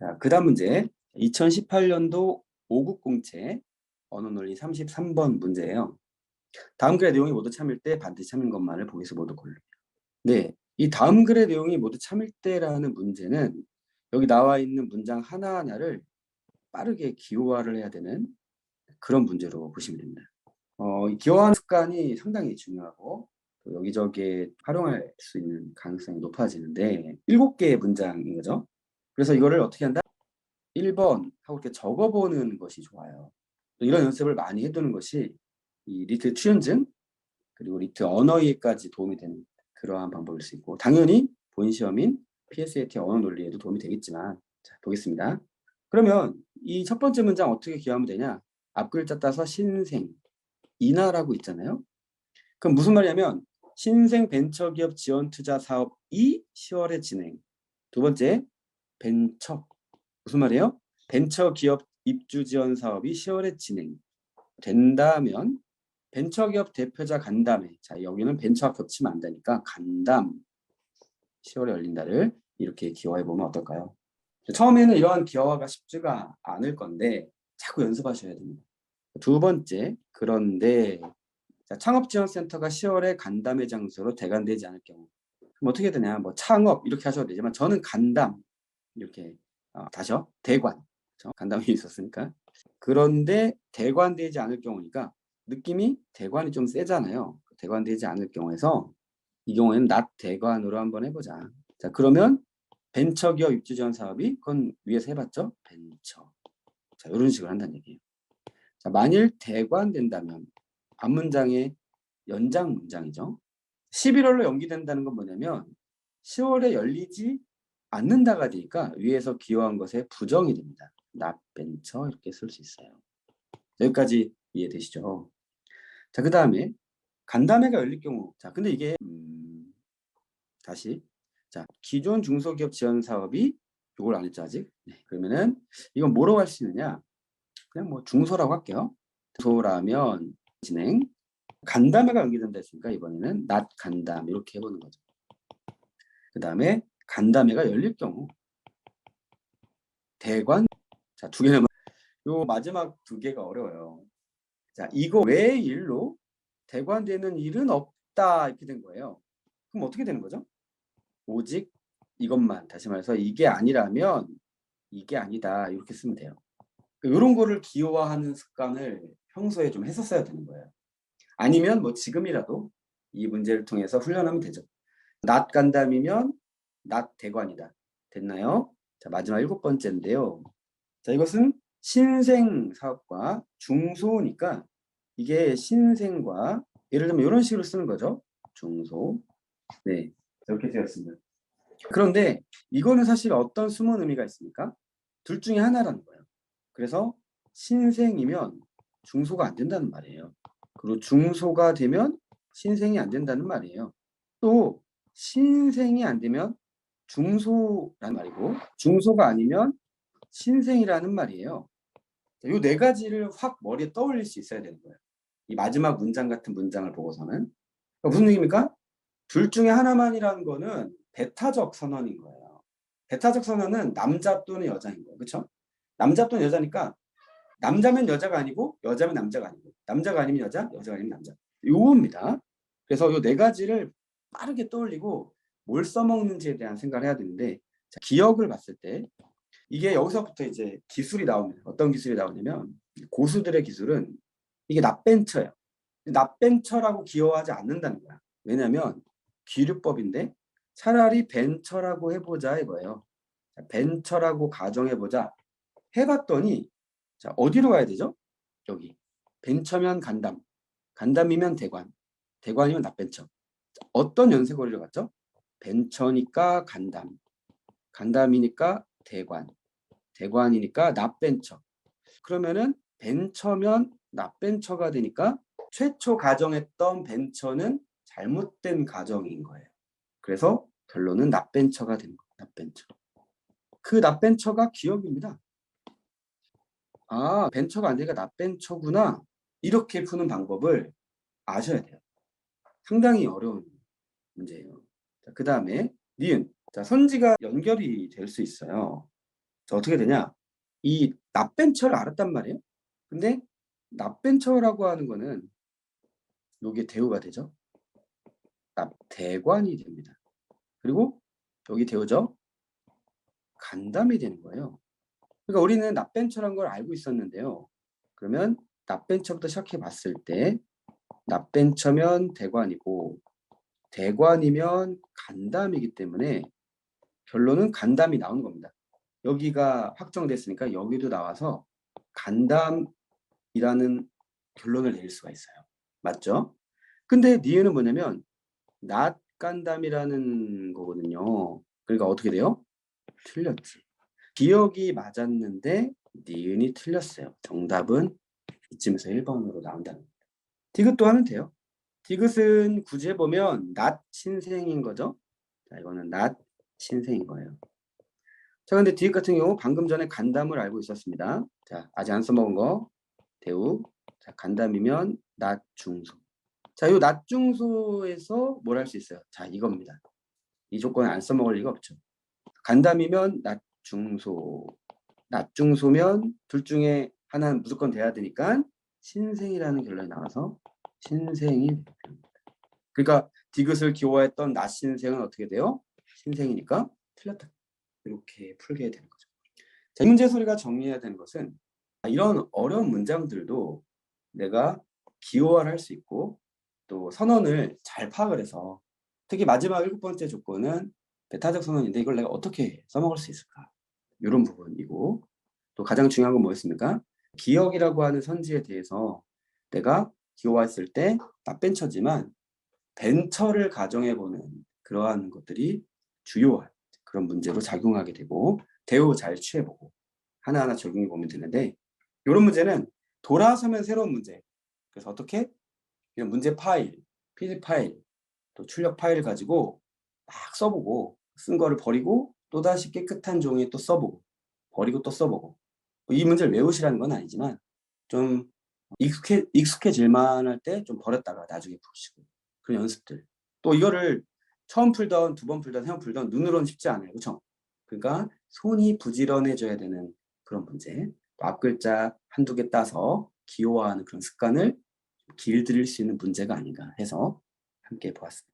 자, 그다음 문제. 2018년도 5급 공채 언어논리 33번 문제예요. 다음 글의 내용이 모두 참일 때 반드시 참인 것만을 보기에서 모두 고르. 네, 이 다음 글의 내용이 모두 참일 때라는 문제는 여기 나와 있는 문장 하나하나를 빠르게 기호화를 해야 되는 그런 문제로 보시면 됩니다. 이 기호화하는 습관이 상당히 중요하고 또 여기저기에 활용할 수 있는 가능성이 높아지는데 7개의 문장인 거죠. 그래서 이거를 어떻게 한다? 1번 하고 이렇게 적어보는 것이 좋아요. 이런 연습을 많이 해두는 것이 이 리트 추현증 그리고 리트 언어이해까지 도움이 되는 그러한 방법일 수 있고, 당연히 본 시험인 PSAT 언어 논리에도 도움이 되겠지만, 자, 보겠습니다. 그러면 이 첫 번째 문장 어떻게 기하면 되냐? 앞 글자 따서 신생, 인하라고 있잖아요. 그럼 무슨 말이냐면 신생 벤처기업 지원투자 사업이 10월에 진행. 두 번째, 벤처. 무슨 말이에요? 벤처기업 입주 지원 사업이 10월에 진행. 된다면 벤처기업 대표자 간담회. 자, 여기는 벤처와 겹치면 안 되니까 간담 10월에 열린다를 이렇게 기호해 보면 어떨까요? 처음에는 이러한 기호화가 쉽지가 않을 건데 자꾸 연습하셔야 됩니다. 두 번째, 그런데 자, 창업지원센터가 10월에 간담회 장소로 대관되지 않을 경우 그럼 어떻게 되냐? 뭐 창업 이렇게 하셔도 되지만 저는 간담 이렇게 다시요. 대관. 그렇죠? 간담회 있었으니까. 그런데 대관되지 않을 경우니까 느낌이 대관이 좀 세잖아요. 대관되지 않을 경우에서 이 경우에는 낮 대관으로 한번 해보자. 자, 그러면 벤처기업 입주 지원 사업이 그건 위에서 해봤죠? 벤처. 자, 이런 식으로 한다는 얘기예요. 자, 만일 대관된다면 앞문장의 연장 문장이죠. 11월로 연기된다는 건 뭐냐면 10월에 열리지 않는다가 되니까 위에서 기호한 것에 부정이 됩니다. not 벤처 이렇게 쓸 수 있어요. 여기까지 이해되시죠? 자, 그 다음에 간담회가 열릴 경우. 자, 근데 이게 다시 자, 기존 중소기업 지원 사업이 이걸 안 했죠 아직. 네, 그러면은 이건 뭐라고 할 수 있느냐? 그냥 뭐 중소라고 할게요. 중소라면 진행. 간담회가 연기된다 했으니까 이번에는 not 간담 이렇게 해보는 거죠. 그 다음에 간담회가 열릴 경우 대관. 자, 두 개는 요 마지막 두 개가 어려워요. 자, 이거 외의 일로 대관되는 일은 없다 이렇게 된 거예요. 그럼 어떻게 되는 거죠? 오직 이것만, 다시 말해서 이게 아니라면 이게 아니다 이렇게 쓰면 돼요. 이런 거를 기호화하는 습관을 평소에 좀 했었어야 되는 거예요. 아니면 뭐 지금이라도 이 문제를 통해서 훈련하면 되죠. not 간담이면 not 대관이다. 됐나요? 자, 마지막 7번째인데요. 자, 이것은 신생 사업과 중소니까 이게 신생과 예를 들면 이런 식으로 쓰는 거죠. 중소. 네, 이렇게 되었습니다. 그런데 이거는 사실 어떤 숨은 의미가 있습니까? 둘 중에 하나라는 거예요. 그래서 신생이면 중소가 안 된다는 말이에요. 그리고 중소가 되면 신생이 안 된다는 말이에요. 또 신생이 안 되면 중소라는 말이고 중소가 아니면 신생이라는 말이에요. 이 네 가지를 확 머리에 떠올릴 수 있어야 되는 거예요. 이 마지막 문장 같은 문장을 보고서는. 그러니까 무슨 얘기입니까? 둘 중에 하나만이라는 거는 배타적 선언인 거예요. 배타적 선언은 남자 또는 여자인 거예요. 그렇죠? 남자 또는 여자니까 남자면 여자가 아니고 여자면 남자가 아니고 남자가 아니면 여자, 여자가 아니면 남자. 요겁니다. 그래서 이 네 가지를 빠르게 떠올리고 뭘 써먹는지에 대한 생각을 해야 되는데 자, 기억을 봤을 때 이게 여기서부터 이제 기술이 나옵니다. 어떤 기술이 나오냐면 고수들의 기술은 이게 납벤처예요. 납벤처라고 기여하지 않는다는 거야. 왜냐하면 기류법인데 차라리 벤처라고 해보자 이거예요. 자, 벤처라고 가정해보자. 해봤더니 자, 어디로 가야 되죠? 여기. 벤처면 간담. 간담이면 대관. 대관이면 납벤처. 자, 어떤 연쇄고리를 갔죠? 벤처니까 간담. 간담이니까 대관. 대관이니까 납벤처. 그러면은 벤처면 납벤처가 되니까 최초 가정했던 벤처는 잘못된 가정인 거예요. 그래서 결론은 납벤처가 되는 거예요. 납벤처. 그 납벤처가 기억입니다. 아, 벤처가 안 되니까 납벤처구나. 이렇게 푸는 방법을 아셔야 돼요. 상당히 어려운 문제예요. 그 다음에 니은. 자, 선지가 연결이 될 수 있어요. 자, 어떻게 되냐? 이 납벤처를 알았단 말이에요. 근데 납벤처라고 하는 거는 요게 대우가 되죠. 납대관이 됩니다. 그리고 여기 대우죠. 간담이 되는 거예요. 그러니까 우리는 납벤처란 걸 알고 있었는데요. 그러면 납벤처부터 시작해 봤을 때 납벤처면 대관이고 대관이면 간담이기 때문에 결론은 간담이 나오는 겁니다. 여기가 확정됐으니까 여기도 나와서 간담이라는 결론을 내릴 수가 있어요. 맞죠? 근데 니은은 뭐냐면 낫간담이라는 거거든요. 그러니까 어떻게 돼요? 틀렸지. 기억이 맞았는데 니은이 틀렸어요. 정답은 이쯤에서 1번으로 나온다는 겁니다. 디귿도 하면 돼요. 디귿은 구제보면 낫 신생인 거죠. 자, 이거는 낫 신생인 거예요. 자, 근데 디귿 같은 경우 방금 전에 간담을 알고 있었습니다. 자, 아직 안 써먹은 거 대우. 자, 간담이면 낫 중소. 자, 이 낫 중소에서 뭘 할 수 있어요? 자, 이겁니다. 이 조건을 안 써먹을 리가 없죠. 간담이면 낫 중소. 낫 중소면 둘 중에 하나는 무조건 돼야 되니까 신생이라는 결론이 나와서 신생이 됩니다. 그러니까 디귿을 기호했던 낫 신생은 어떻게 돼요? 신생이니까 틀렸다. 이렇게 풀게 되는 거죠. 자, 이 문제 소리가 정리해야 되는 것은 이런 어려운 문장들도 내가 기호화를 할 수 있고 또 선언을 잘 파악을 해서 특히 마지막 7번째 조건은 배타적 선언인데 이걸 내가 어떻게 써먹을 수 있을까? 이런 부분이고 또 가장 중요한 건 뭐였습니까? 기억이라고 하는 선지에 대해서 내가 기호화했을 때 납벤처지만 벤처를 가정해보는 그러한 것들이 주요한 그런 문제로 작용하게 되고 대우 잘 취해보고 하나하나 적용해 보면 되는데 이런 문제는 돌아서면 새로운 문제. 그래서 어떻게? 이런 문제 파일, PDF 파일, 또 출력 파일을 가지고 막 써보고 쓴 거를 버리고 또다시 깨끗한 종이에 또 써보고 버리고 또 써보고 이 문제를 외우시라는 건 아니지만 좀 익숙해질만 할 때 좀 버렸다가 나중에 푸시고 그런 연습들. 또 이거를 처음 풀던 두 번 풀던 세 번 풀던 눈으로는 쉽지 않아요. 그렇죠? 그러니까 손이 부지런해져야 되는 그런 문제. 또 앞글자 한두 개 따서 기호화하는 그런 습관을 길들일 수 있는 문제가 아닌가 해서 함께 보았습니다.